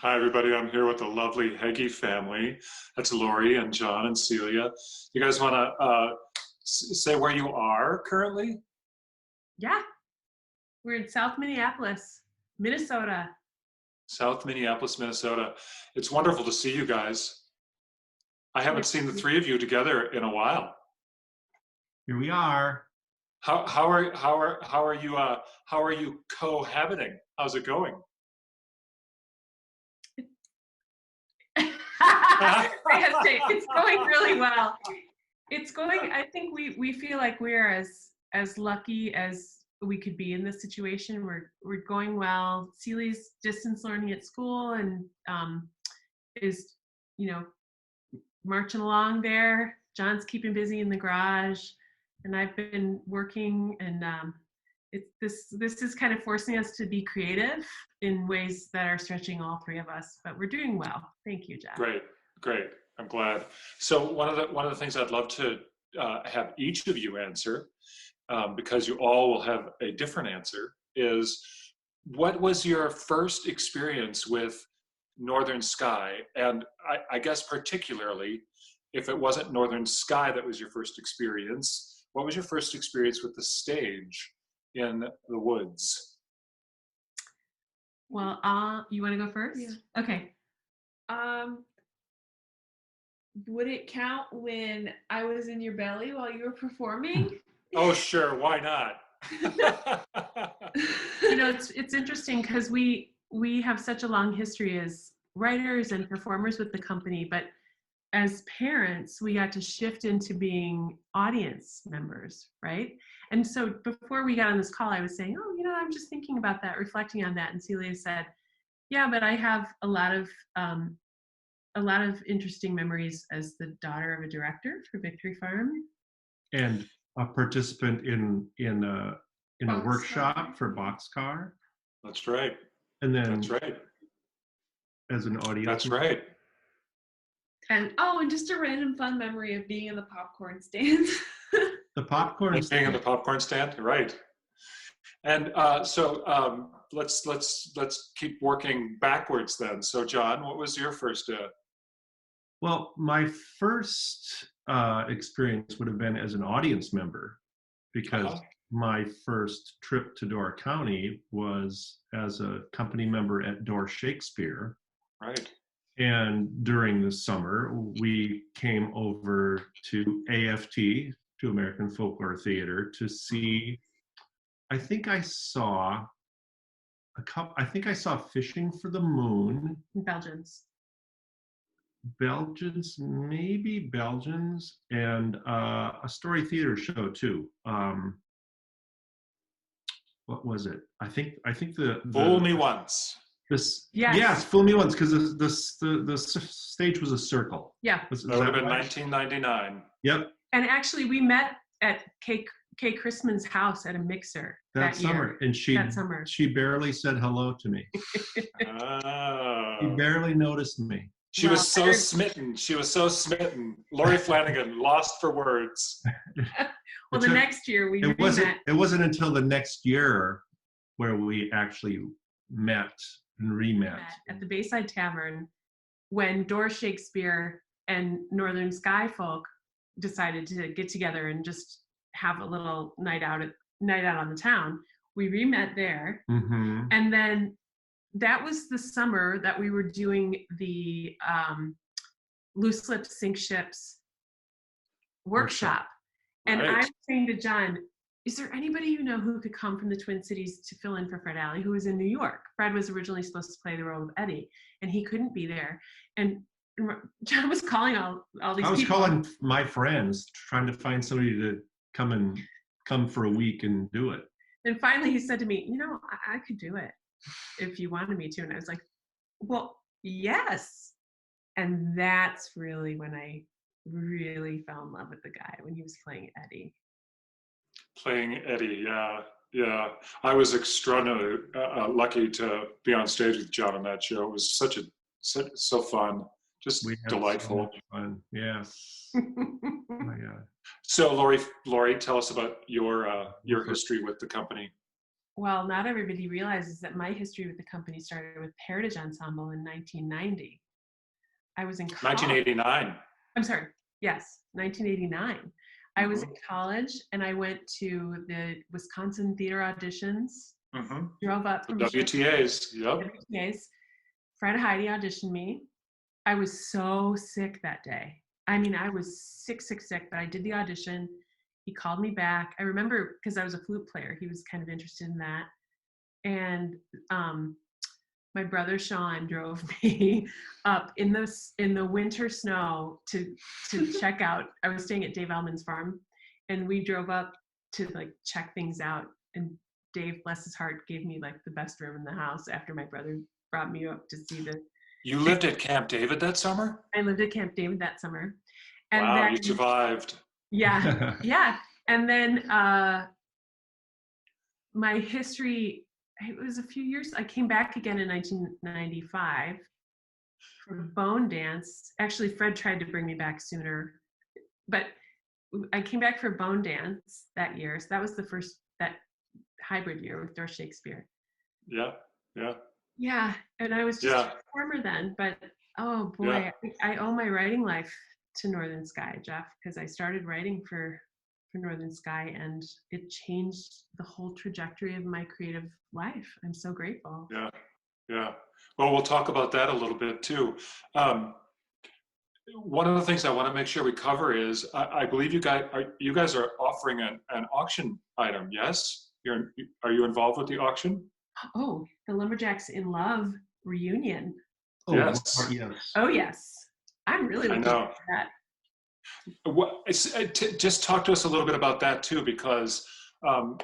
Hi, everybody. I'm here with the lovely Heggie family. That's Laurie and Jon and Celia. You guys want to say where you are currently? Yeah, we're in South Minneapolis, Minnesota. South Minneapolis, Minnesota. It's wonderful to see you guys. I haven't seen the three of you together in a while. Here we are. How are you cohabiting? How's it going? I hesitate. It's going really well. It's going. I think we feel like we're as lucky as we could be in this situation. We're going well. Celia's distance learning at school and is marching along there. Jon's keeping busy in the garage, and I've been working. And this is kind of forcing us to be creative in ways that are stretching all three of us. But we're doing well. Thank you, Jeff. Great. I'm glad. So one of the things I'd love to have each of you answer, because you all will have a different answer, is what was your first experience with Northern Sky? And I guess particularly, if it wasn't Northern Sky that was your first experience, what was your first experience with the stage in the woods? Well, you want to go first? Yeah. Okay. Would it count when I was in your belly while you were performing? Oh, sure. Why not? It's interesting because we have such a long history as writers and performers with the company, but as parents, we got to shift into being audience members, right? And so before we got on this call, I was saying, I'm just thinking about that, reflecting on that. And Celia said, yeah, but I have a lot of interesting memories as the daughter of a director for Victory Farm. And a participant in a Boxcar. workshop for Boxcar. That's right. And then That's right. As an audience. That's right. And just a random fun memory of being in the popcorn stand. The popcorn Being stand. in the popcorn stand, right? And so let's keep working backwards then. So Jon, what was your first? Well, my first experience would have been as an audience member, because my first trip to Door County was as a company member at Door Shakespeare. Right. And during the summer, we came over to AFT, to American Folklore Theater, to see, I think I saw Fishing for the Moon. Belgians, maybe Belgians, and a story theater show too. What was it? I think the Fool Me Once. Yes, Fool Me Once, because the stage was a circle. Yeah. That would have been 1999. Yep. And actually, we met at Kay Chrisman's house at a mixer that summer, year. and she barely said hello to me. She barely noticed me. She was so smitten. Laurie Flanagan, lost for words. Well, the next year we met. It wasn't until the next year where we actually met and re-met. At the Bayside Tavern, when Door Shakespeare and Northern Sky folk decided to get together and just have a little night out on the town. We re-met there. Mm-hmm. And then that was the summer that we were doing the Loose Lips Sink Ships workshop. And I was saying to Jon, is there anybody you know who could come from the Twin Cities to fill in for Fred Alley, who was in New York? Fred was originally supposed to play the role of Eddie, and he couldn't be there. And Jon was calling all these people. I was calling my friends, trying to find somebody to come for a week and do it. And finally he said to me, I could do it if you wanted me to. And I was like, well, yes. And that's really when I really fell in love with the guy, when he was playing Eddie. Playing Eddie, yeah. I was extraordinarily lucky to be on stage with Jon on that show. It was so fun, just delightful. So much fun, yeah. Oh my God. So Laurie, tell us about your history with the company. well, not everybody realizes that my history with the company started with Heritage Ensemble in 1990. I was in college. 1989. I'm sorry. Yes, 1989. I was in Mhm. college and I went to the Wisconsin theater auditions, Mhm. drove up The from WTAs. Yep. WTAs. Fred Heidi auditioned me. I was so sick that day. I mean, I was sick, but I did the audition. He called me back. I remember because I was a flute player, he was kind of interested in that. And my brother Sean drove me up in the winter snow to check out. I was staying at Dave Ellman's farm, and we drove up to like check things out. And Dave, bless his heart, gave me like the best room in the house after my brother brought me up to see the. You lived at Camp David that summer? I lived at Camp David that summer, and Wow, then you survived. yeah, yeah, and then my history. It was a few years. I came back again in 1995 for Bone Dance. Actually, Fred tried to bring me back sooner, but I came back for Bone Dance that year. So that was the first that hybrid year with Dorothy Shakespeare. Yeah, yeah, Yeah, and I was just yeah, a performer then. But oh yeah. boy, I owe my writing life to Northern Sky, Jeff, because I started writing for Northern Sky, and it changed the whole trajectory of my creative life. I'm so grateful. Yeah, yeah. Well, we'll talk about that a little bit too. Um, One of the things I want to make sure we cover is I believe you guys are offering an auction item. Yes, are you involved with the auction? Oh, the Lumberjacks in Love reunion. Oh, Yes, yes. Oh yes, I'm really I looking forward know. to that. Just talk to us a little bit about that too, because um,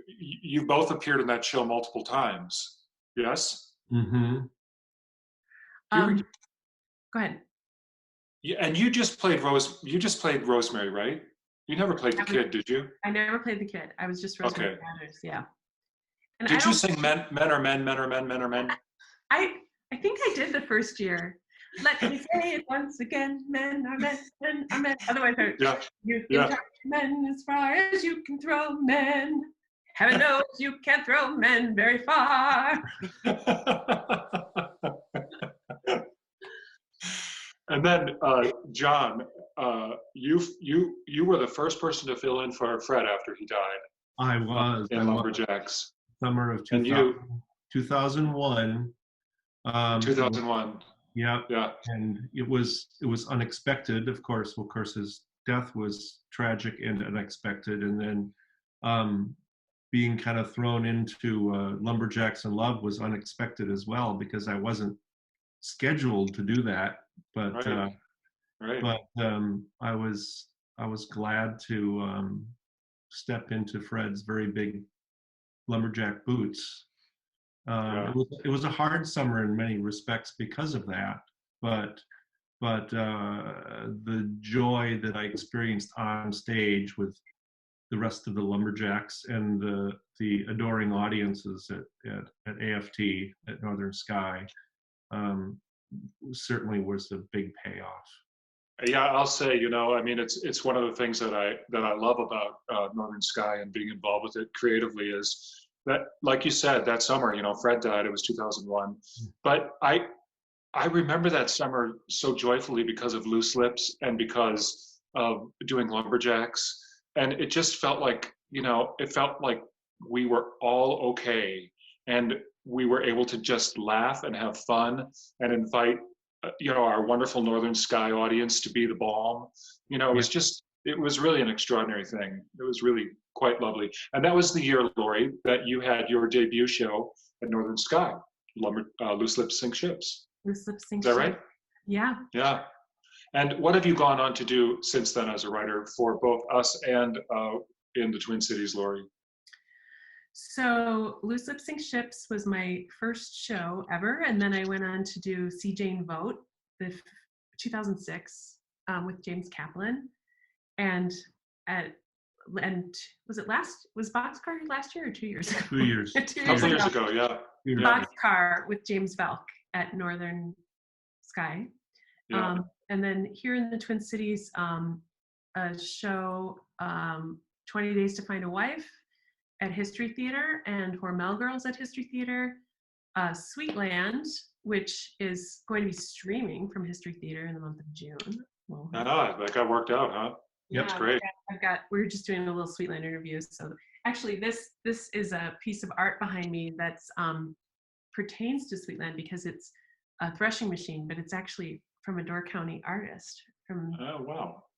you both appeared in that show multiple times. Yes. Mm-hmm. Do you, Um, Go ahead. and you just played Rose. You just played Rosemary, right? You never played the kid, did you? I never played the kid. I was just Rosemary Okay. Mathers. Yeah, and I Did you don't. sing men are men, men are men, men are men? I think I did the first year. Let me say it once again: men are men, men are men. Otherwise, Yeah, you can yeah. throw men as far as you can throw men. Heaven knows you can't throw men very far. And then John, you were the first person to fill in for Fred after he died I was. in Lumberjacks, Summer of and 2000, you 2001. It 2001. Yeah, Yeah, and it was unexpected. Of course, his death was tragic and unexpected, and then being kind of thrown into Lumberjacks in Love was unexpected as well because I wasn't scheduled to do that. But right, right. I was glad to step into Fred's very big lumberjack boots. Yeah, It was a hard summer in many respects because of that, but the joy that I experienced on stage with the rest of the lumberjacks and the adoring audiences at AFT at Northern Sky um, certainly was a big payoff. yeah. I'll say, I mean, it's one of the things that I love about Northern Sky and being involved with it creatively is that, like you said, that summer, Fred died. It was 2001, but I remember that summer so joyfully because of Loose Lips and because of doing Lumberjacks. And it just felt like, it felt like we were all okay. And we were able to just laugh and have fun and invite, our wonderful Northern Sky audience to be the balm. It was really an extraordinary thing. It was really quite lovely. And that was the year, Laurie, that you had your debut show at Northern Sky, Loose Lips Sink Ships. Loose Lip Sync Is that Ships. right? Yeah. Yeah. And what have you gone on to do since then as a writer for both us and in the Twin Cities, Laurie? So Loose Lip Sync Ships was my first show ever, and then I went on to do See Jane Vote, the 2006 with James Kaplan, and was Boxcar last year or 2 years ago? 2 years. 2 A years couple ago. years ago, yeah. Yeah. Boxcar with James Velk at Northern Sky. Yeah. And then here in the Twin Cities, a show, 20 Days to Find a Wife, at History Theater and Hormel Girls at History Theater, Sweetland, which is going to be streaming from History Theater in the month of June. Well, that got worked out, huh? yeah, That's great. we're just doing a little Sweetland interview. So actually this is a piece of art behind me that's pertains to Sweetland because it's a threshing machine, but it's actually from a Door County artist from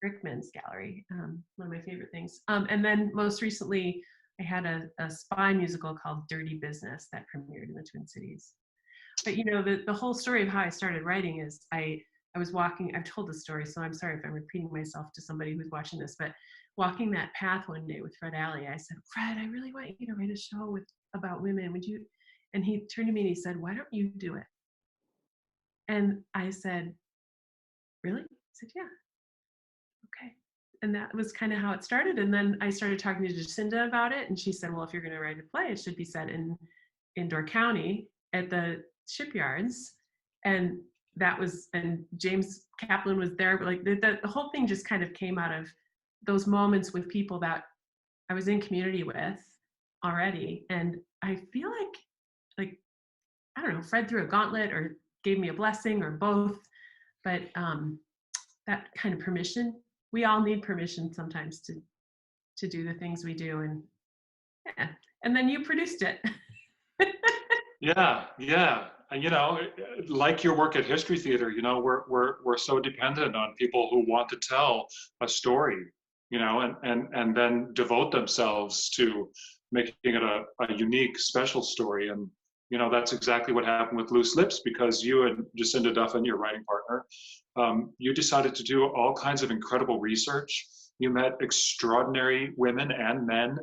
Rickman's gallery. One of my favorite things. And then most recently, I had a spy musical called Dirty Business that premiered in the Twin Cities. But the whole story of how I started writing is I was walking, I've told this story, so I'm sorry if I'm repeating myself to somebody who's watching this, but walking that path one day with Fred Alley, I said, Fred, I really want you to write a show about women. Would you? And he turned to me and he said, why don't you do it? And I said, really? He said, yeah. Okay. And that was kind of how it started. And then I started talking to Jacinda about it. And she said, well, if you're going to write a play, it should be set in Door County at the shipyards. And James Kaplan was there. But like the whole thing just kind of came out of those moments with people that I was in community with already. And I feel like, I don't know, Fred threw a gauntlet or gave me a blessing or both. But that kind of permission, we all need permission sometimes to do the things we do. And yeah, and then you produced it. Yeah. Like your work at History Theater, we're so dependent on people who want to tell a story, and then devote themselves to making it a unique, special story. And that's exactly what happened with Loose Lips, because you and Jacinda Duffin, your writing partner, you decided to do all kinds of incredible research. You met extraordinary women and men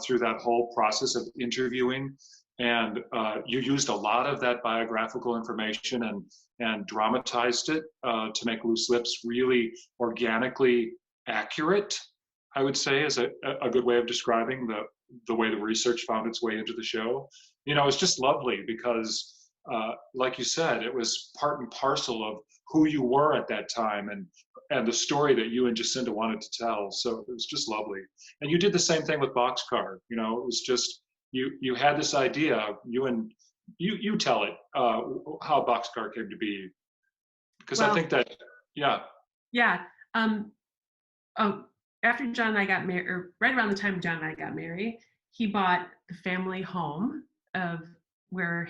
through that whole process of interviewing. And you used a lot of that biographical information and dramatized it to make Loose Lips really organically accurate, I would say, is a good way of describing the way the research found its way into the show. It's just lovely because, like you said, it was part and parcel of who you were at that time and the story that you and Jacinda wanted to tell. So it was just lovely. And you did the same thing with Boxcar. It was just, you had this idea, you tell it, how Boxcar came to be. Because I think that, yeah. Yeah. After John and I got married, or right around the time John and I got married, he bought the family home of where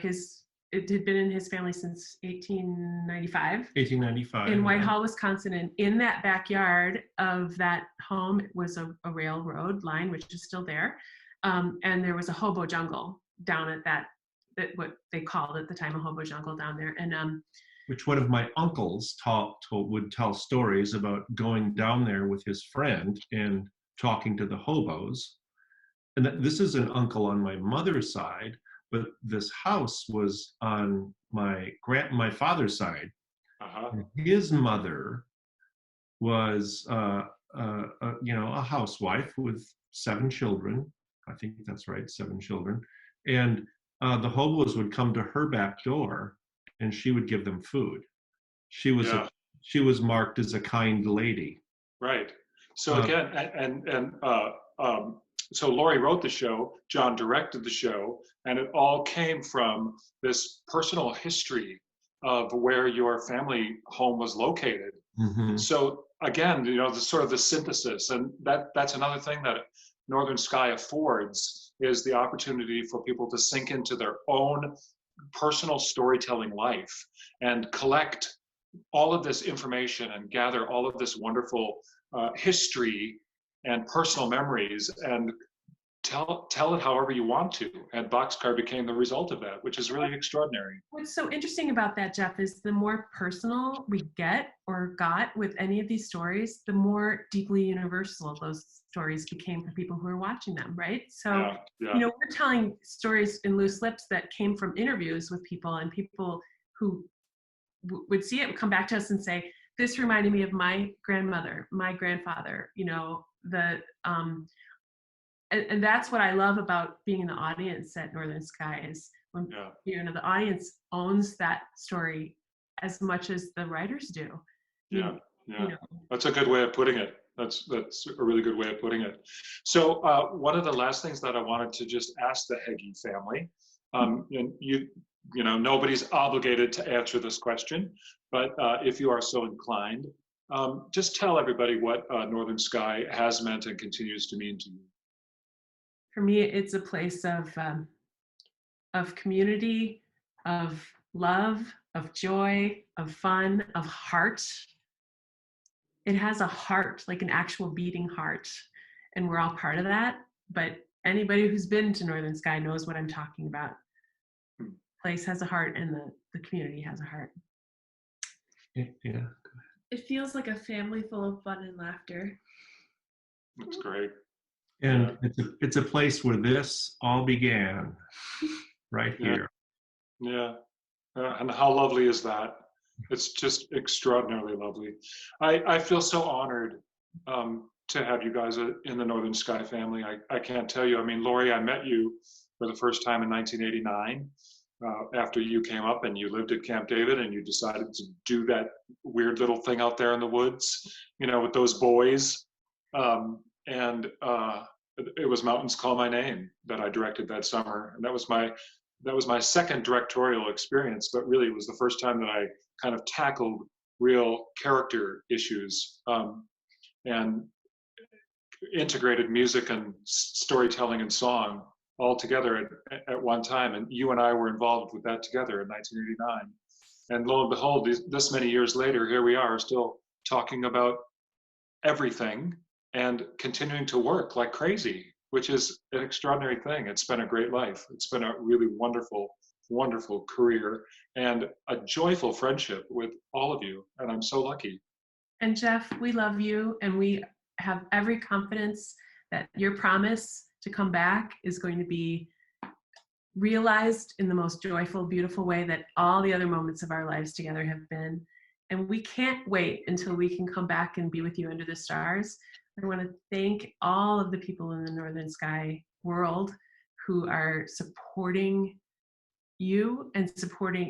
it had been in his family since 1895. 1895. In Whitehall, Wisconsin. And in that backyard of that home was a railroad line, which is still there. And there was a hobo jungle down at that what they called at the time a hobo jungle down there. And which one of my uncles would tell stories about going down there with his friend and talking to the hobos. And this is an uncle on my mother's side, but this house was on my father's side. Uh-huh. His mother was a housewife with 7 children. I think that's right, 7 children. And the hobos would come to her back door and she would give them food. She was marked as a kind lady. Right. So again, so Laurie wrote the show, Jon directed the show, and it all came from this personal history of where your family home was located. Mm-hmm. So again, the sort of the synthesis, and that's another thing that Northern Sky affords, is the opportunity for people to sink into their own personal storytelling life and collect all of this information and gather all of this wonderful history and personal memories and tell it however you want to. And Boxcar became the result of that, which is really extraordinary. What's so interesting about that, Jeff, is the more personal we get or got with any of these stories, the more deeply universal those stories became for people who are watching them, right? So, we're telling stories in Loose Lips that came from interviews with people, and people who would see it would come back to us and say, this reminded me of my grandmother, my grandfather, and that's what I love about being in the audience at Northern Sky is when the audience owns that story as much as the writers do. That's a good way of putting it. That's a really good way of putting it. So one of the last things that I wanted to just ask the Heggie family, and you know, nobody's obligated to answer this question, but if you are so inclined, just tell everybody what Northern Sky has meant and continues to mean to you. For me, it's a place of community, of love, of joy, of fun, of heart. It has a heart, like an actual beating heart, and we're all part of that. But anybody who's been to Northern Sky knows what I'm talking about. The place has a heart, and the community has a heart. Yeah. It feels like a family full of fun and laughter. That's great. And it's a place where this all began, right here. Yeah. And how lovely is that? It's just extraordinarily lovely. I feel so honored to have you guys in the Northern Sky family. I can't tell you. I mean, Laurie, I met you for the first time in 1989 after you came up and you lived at Camp David and you decided to do that weird little thing out there in the woods, you know, with those boys. And it was Mountains Call My Name that I directed that summer. And that was my second directorial experience, but really it was the first time that I kind of tackled real character issues and integrated music and storytelling and song all together at one time. And you and I were involved with that together in 1989. And lo and behold, this many years later, here we are still talking about everything and continuing to work like crazy, which is an extraordinary thing. It's been a great life. It's been a really wonderful, wonderful career and a joyful friendship with all of you. And I'm so lucky. And Jeff, we love you, and we have every confidence that your promise to come back is going to be realized in the most joyful, beautiful way that all the other moments of our lives together have been. And we can't wait until we can come back and be with you under the stars. I want to thank all of the people in the Northern Sky world who are supporting you and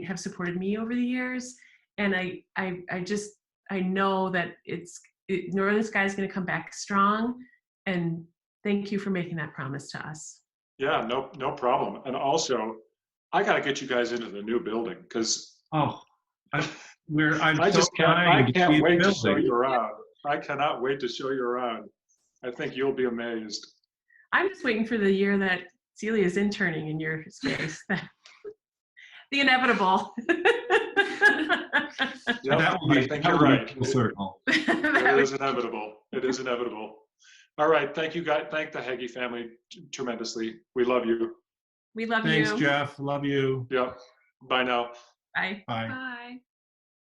have supported me over the years. And I know that Northern Sky is going to come back strong. And thank you for making that promise to us. Yeah, no problem. And also, I got to get you guys into the new building because I can't wait to show you around. I cannot wait to show you around. I think you'll be amazed. I'm just waiting for the year that Celia's interning in your space. The inevitable. Yep, I think you're right. Circle. It is inevitable. It is inevitable. All right. Thank you, guys. Thank the Heggie family tremendously. We love you. We love Thanks, you. Jeff. Love you. Yep. Bye now. Bye. Bye. Bye.